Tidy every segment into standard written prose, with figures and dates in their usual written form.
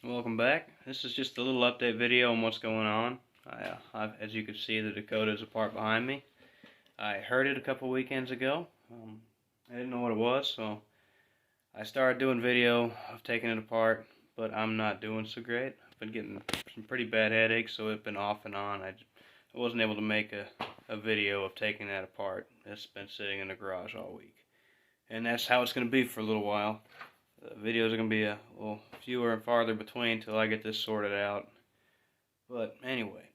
Welcome back. This is just a little update video on what's going on. As you can see, the Dakota is apart behind me. I heard it a couple weekends ago. I didn't know what it was, so I started doing video of taking it apart, but I'm not doing so great. I've been getting some pretty bad headaches, so it's been off and on. I wasn't able to make a video of taking that apart. It's been sitting in the garage all week. And that's how it's going to be for a little while. The videos are going to be a little fewer and farther between till I get this sorted out. But anyway,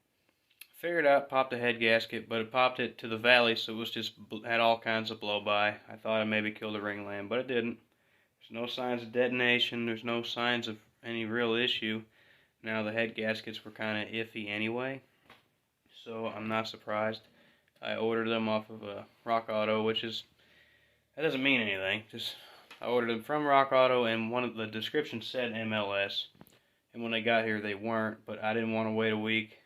figured out, popped the head gasket, but it popped it to the valley, so it was just had all kinds of blow by. I thought I maybe killed a ring lamp, but it didn't. There's no signs of detonation. There's no signs of any real issue. Now the head gaskets were kind of iffy anyway, so I'm not surprised. I ordered them off of Rock Auto, which is, that doesn't mean anything. Just I ordered them from Rock Auto, and one of the descriptions said MLS, and when they got here they weren't. But I didn't want to wait a week.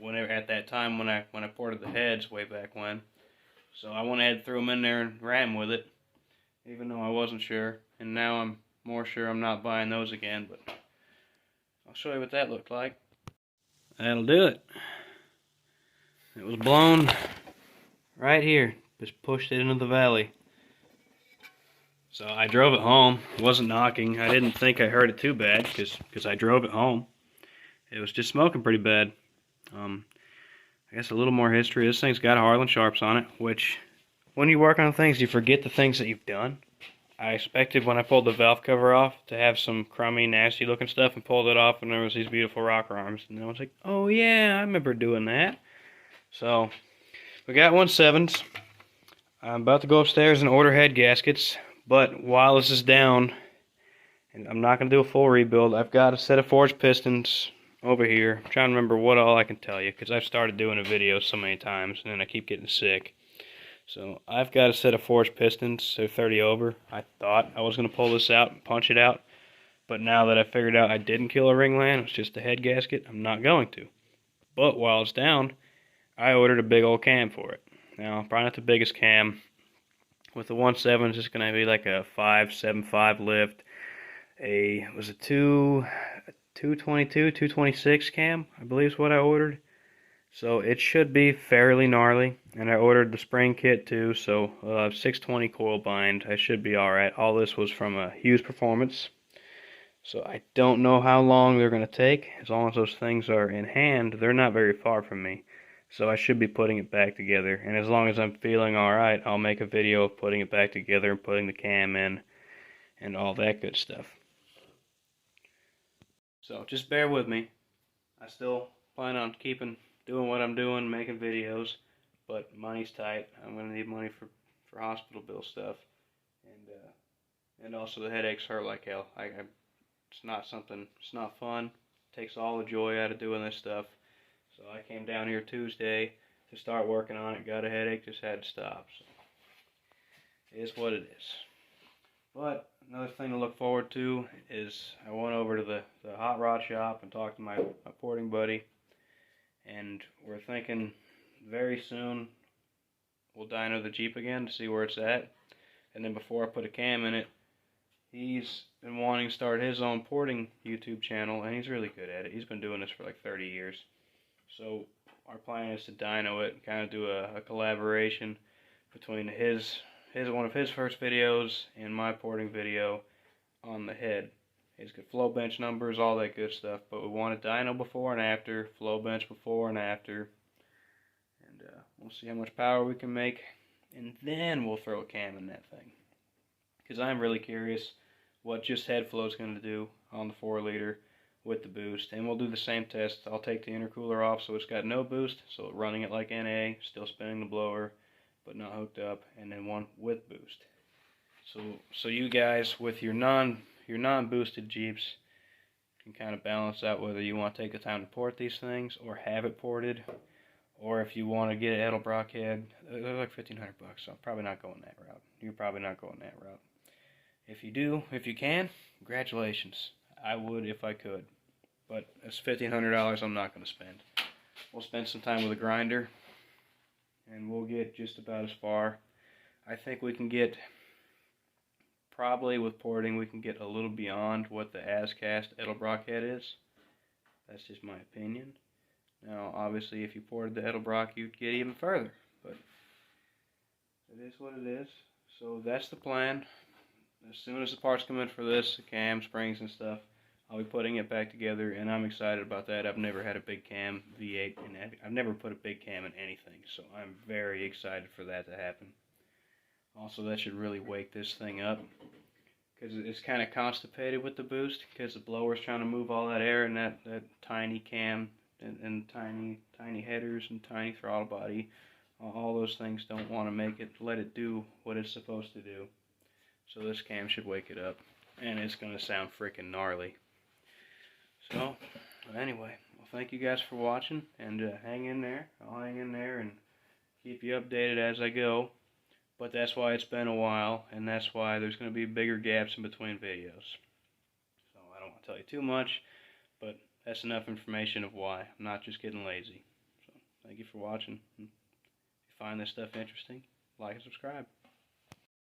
At that time when I ported the heads way back when, so I went ahead, threw them in there, and ran with it, even though I wasn't sure. And now I'm more sure I'm not buying those again. But I'll show you what that looked like. That'll do it. It was blown right here. Just pushed it into the valley. So I drove it home. It wasn't knocking. I didn't think I heard it too bad because I drove it home. It was just smoking pretty bad. I guess a little more history. This thing's got Harlan Sharps on it, which when you work on things, you forget the things that you've done. I expected when I pulled the valve cover off to have some crummy, nasty looking stuff, and pulled it off and there was these beautiful rocker arms. And I was like, oh yeah, I remember doing that. So we got 1.7s. I'm about to go upstairs and order head gaskets. But while this is down, and I'm not going to do a full rebuild, I've got a set of forged pistons over here. I'm trying to remember what all I can tell you, because I've started doing a video so many times, and then I keep getting sick. So I've got a set of forged pistons, they're 30 over. I thought I was going to pull this out and punch it out, but now that I figured out I didn't kill a ring lamp, it's just a head gasket, I'm not going to. But while it's down, I ordered a big old cam for it. Now, probably not the biggest cam. With the 1.7, it's just going to be like a 5.75 lift. Was a 222, 226 cam, I believe is what I ordered. So it should be fairly gnarly. And I ordered the spring kit too, so 620 coil bind. I should be alright. All this was from a Hughes Performance. So I don't know how long they're going to take. As long as those things are in hand, they're not very far from me. So I should be putting it back together. And as long as I'm feeling alright, I'll make a video of putting it back together and putting the cam in and all that good stuff. So just bear with me. I still plan on doing what I'm doing, making videos, but money's tight. I'm going to need money for hospital bill stuff. And also the headaches hurt like hell. It's not fun. It takes all the joy out of doing this stuff. So I came down here Tuesday to start working on it, got a headache, just had to stop. So it is what it is. But another thing to look forward to is I went over to the hot rod shop and talked to my porting buddy, and we're thinking very soon we'll dyno the Jeep again to see where it's at. And then before I put a cam in it, he's been wanting to start his own porting YouTube channel, and he's really good at it. He's been doing this for like 30 years. So our plan is to dyno it and kind of do a collaboration between one of his first videos and my porting video on the head. He's got flow bench numbers, all that good stuff, but we want a dyno before and after, flow bench before and after, and we'll see how much power we can make, and then we'll throw a cam in that thing. Because I'm really curious what just head flow is going to do on the 4-liter with the boost, and we'll do the same test. I'll take the intercooler off so it's got no boost, so running it like NA, still spinning the blower, but not hooked up, and then one with boost. So you guys with your non-boosted Jeeps can kind of balance out whether you want to take the time to port these things or have it ported, or if you want to get an Edelbrock head. They're like $1,500, so I'm probably not going that route. You're probably not going that route. If you do, if you can, congratulations. I would if I could, but it's $1,500 I'm not going to spend. We'll spend some time with a grinder, and we'll get just about as far. I think we can get probably with porting we can get a little beyond what the as-cast Edelbrock head is. That's just my opinion. Now, obviously, if you ported the Edelbrock, you'd get even further, but it is what it is. So that's the plan. As soon as the parts come in for this, the cam, springs, and stuff, I'll be putting it back together, and I'm excited about that. I've never had a big cam V8, and I've never put a big cam in anything, so I'm very excited for that to happen. Also, that should really wake this thing up, because it's kind of constipated with the boost, because the blower's trying to move all that air in that tiny cam, and tiny headers and tiny throttle body. All those things don't want to let it do what it's supposed to do. So this cam should wake it up, and it's going to sound freaking gnarly. So, anyway, well, thank you guys for watching, and hang in there. I'll hang in there and keep you updated as I go. But that's why it's been a while, and that's why there's going to be bigger gaps in between videos. So I don't want to tell you too much, but that's enough information of why. I'm not just getting lazy. So thank you for watching. If you find this stuff interesting, like and subscribe.